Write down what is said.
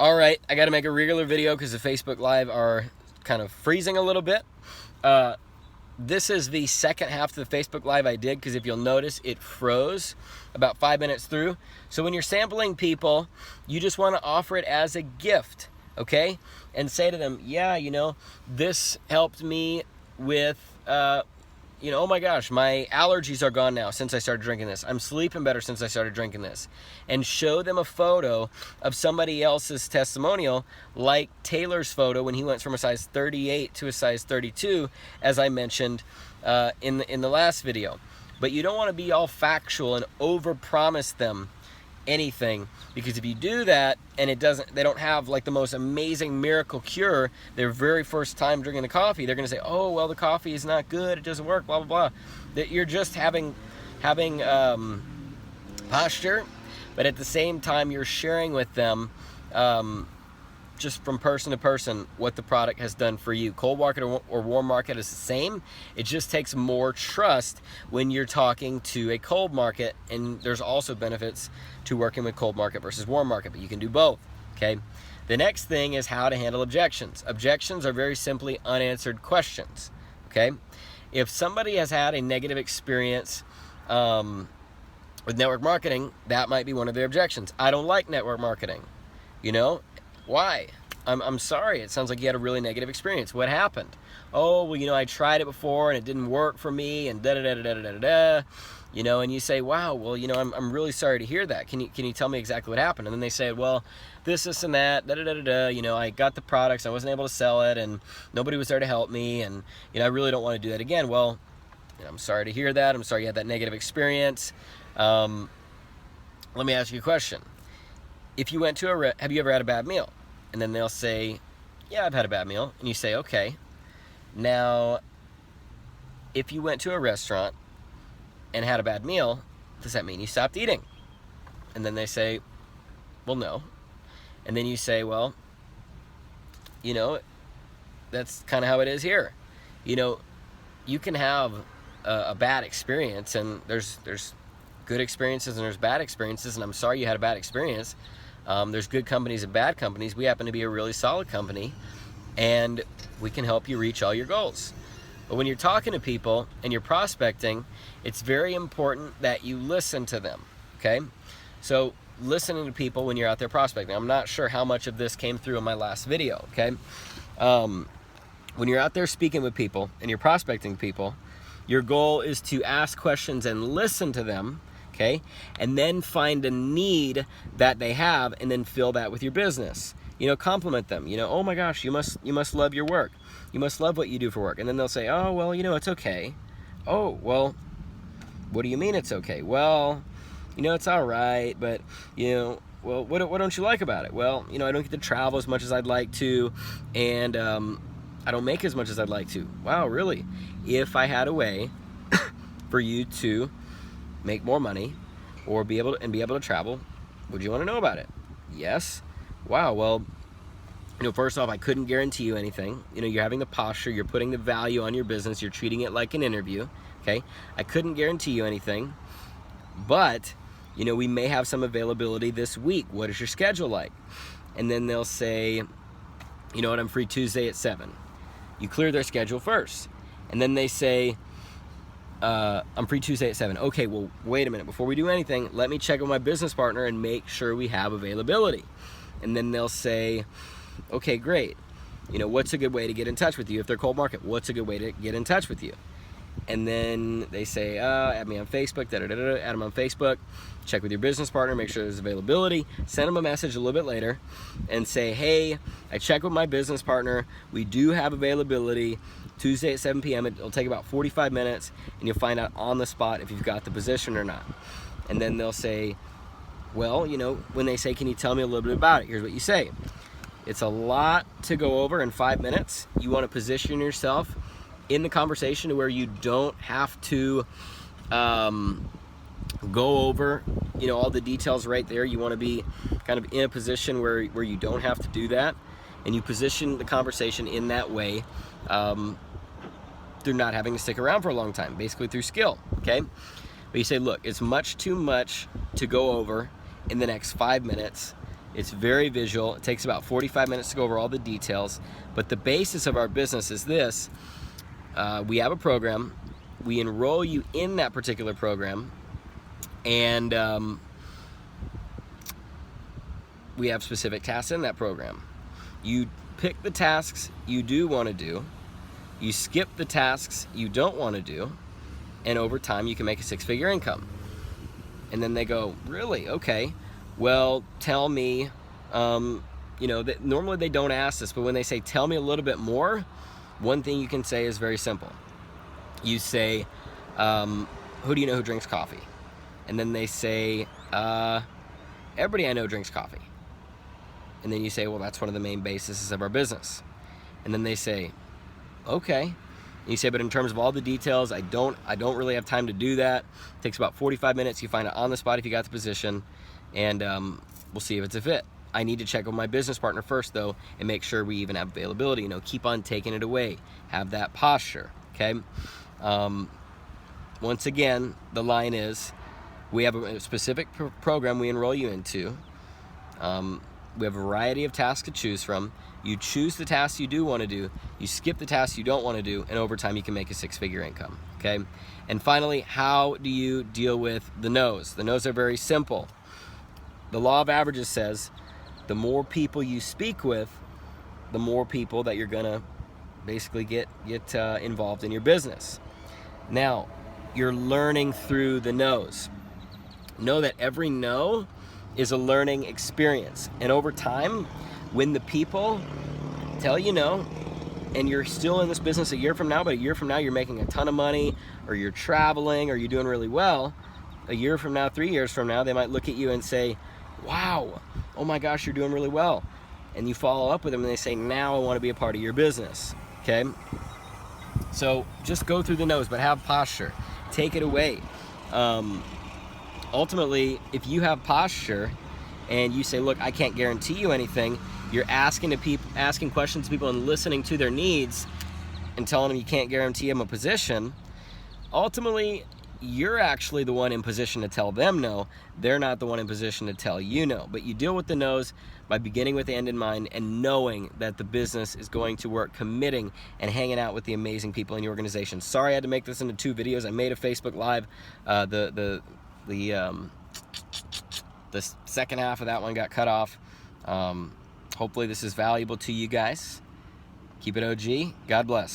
All right, I got to make a regular video because the Facebook Live are kind of freezing a little bit. This is the second half of the Facebook Live I did because if you'll notice, it froze about 5 minutes through. So when you're sampling people, you just want to offer it as a gift, okay? And say to them, yeah, this helped me with, oh my gosh, my allergies are gone now since I started drinking this. I'm sleeping better since I started drinking this. And show them a photo of somebody else's testimonial, like Taylor's photo when he went from a size 38 to a size 32, as I mentioned in the last video. But you don't want to be all factual and overpromise them anything, because if you do that and they don't have like the most amazing miracle cure their very first time drinking the coffee, they're going to say, oh well, the coffee is not good, it doesn't work, blah blah blah. That you're just having posture, but at the same time you're sharing with them just from person to person what the product has done for you. Cold market or warm market is the same. It just takes more trust when you're talking to a cold market, and there's also benefits to working with cold market versus warm market, but you can do both, okay? The next thing is how to handle objections. Objections are very simply unanswered questions, okay? If somebody has had a negative experience with network marketing, that might be one of their objections. I don't like network marketing, Why? I'm sorry, it sounds like you had a really negative experience. What happened? Oh, well, I tried it before and it didn't work for me and da-da-da-da-da-da-da. And you say, wow, well, I'm really sorry to hear that. Can you tell me exactly what happened? And then they say, well, this and that, da-da-da-da-da. I got the products, I wasn't able to sell it, and nobody was there to help me, and, I really don't want to do that again. Well, I'm sorry to hear that. I'm sorry you had that negative experience. Let me ask you a question. If you went to have you ever had a bad meal? And then they'll say, yeah, I've had a bad meal. And you say, okay. Now, if you went to a restaurant and had a bad meal, does that mean you stopped eating? And then they say, well, no. And then you say, well, that's kind of how it is here. You can have a bad experience, and there's good experiences and there's bad experiences, and I'm sorry you had a bad experience. There's good companies and bad companies. We happen to be a really solid company, and we can help you reach all your goals. But when you're talking to people and you're prospecting, it's very important that you listen to them, okay? So listening to people when you're out there prospecting. I'm not sure how much of this came through in my last video, okay? When you're out there speaking with people and you're prospecting people, your goal is to ask questions and listen to them, okay? And then find a need that they have and then fill that with your business. Compliment them. Oh my gosh, you must love your work. You must love what you do for work. And then they'll say, oh, well, it's okay. Oh, well, what do you mean it's okay? Well, it's all right, but, well, what don't you like about it? Well, I don't get to travel as much as I'd like to, and I don't make as much as I'd like to. Wow, really? If I had a way for you to make more money or be able to travel, would you want to know about it? Yes. Wow, well, first off, I couldn't guarantee you anything. You're having the posture, you're putting the value on your business, you're treating it like an interview, okay? I couldn't guarantee you anything, but, we may have some availability this week. What is your schedule like? And then they'll say, I'm free Tuesday at 7. You clear their schedule first. And then they say, I'm free Tuesday at 7. Okay, well, wait a minute. Before we do anything, let me check with my business partner and make sure we have availability. And then they'll say, okay, great. What's a good way to get in touch with you? If they're cold market, what's a good way to get in touch with you? And then they say, add me on Facebook, add them on Facebook, check with your business partner, make sure there's availability, send them a message a little bit later and say, hey, I checked with my business partner, we do have availability Tuesday at 7 p.m. It'll take about 45 minutes, and you'll find out on the spot if you've got the position or not. And then they'll say, well, when they say, can you tell me a little bit about it? Here's what you say. It's a lot to go over in 5 minutes. You want to position yourself in the conversation to where you don't have to go over all the details right there. You want to be kind of in a position where you don't have to do that, and you position the conversation in that way through not having to stick around for a long time, basically through skill, okay? But you say, look, it's much too much to go over in the next 5 minutes. It's very visual. It takes about 45 minutes to go over all the details. But the basis of our business is this. We have a program. We enroll you in that particular program. And we have specific tasks in that program. You pick the tasks you do want to do. You skip the tasks you don't want to do. And over time, you can make a six-figure income. And then they go, really? Okay. Well, tell me, that normally they don't ask this, but when they say, tell me a little bit more, one thing you can say is very simple. You say, who do you know who drinks coffee? And then they say, everybody I know drinks coffee. And then you say, well, that's one of the main bases of our business. And then they say, okay. And you say, but in terms of all the details, I don't really have time to do that. It takes about 45 minutes. You find it on the spot if you got the position, and we'll see if it's a fit. I need to check with my business partner first, though, and make sure we even have availability. Keep on taking it away. Have that posture, okay? Once again, the line is, we have a specific program we enroll you into. We have a variety of tasks to choose from. You choose the tasks you do want to do. You skip the tasks you don't want to do, and over time you can make a six-figure income, okay? And finally, how do you deal with the no's? The no's are very simple. The law of averages says the more people you speak with, the more people that you're gonna basically get involved in your business. Now, you're learning through the no's. Know that every no is a learning experience. And over time, when the people tell you no, and you're still in this business a year from now, but a year from now you're making a ton of money, or you're traveling, or you're doing really well, a year from now, 3 years from now, they might look at you and say, wow, oh my gosh, you're doing really well. And you follow up with them and they say, now I want to be a part of your business, okay? So just go through the no's, but have posture. Take it away. Ultimately, if you have posture and you say, look, I can't guarantee you anything, you're asking questions to people and listening to their needs and telling them you can't guarantee them a position, ultimately, you're actually the one in position to tell them no. They're not the one in position to tell you no. But you deal with the no's by beginning with the end in mind and knowing that the business is going to work, committing and hanging out with the amazing people in your organization. Sorry I had to make this into 2 videos. I made a Facebook Live. The second half of that one got cut off. Hopefully this is valuable to you guys. Keep it OG. God bless.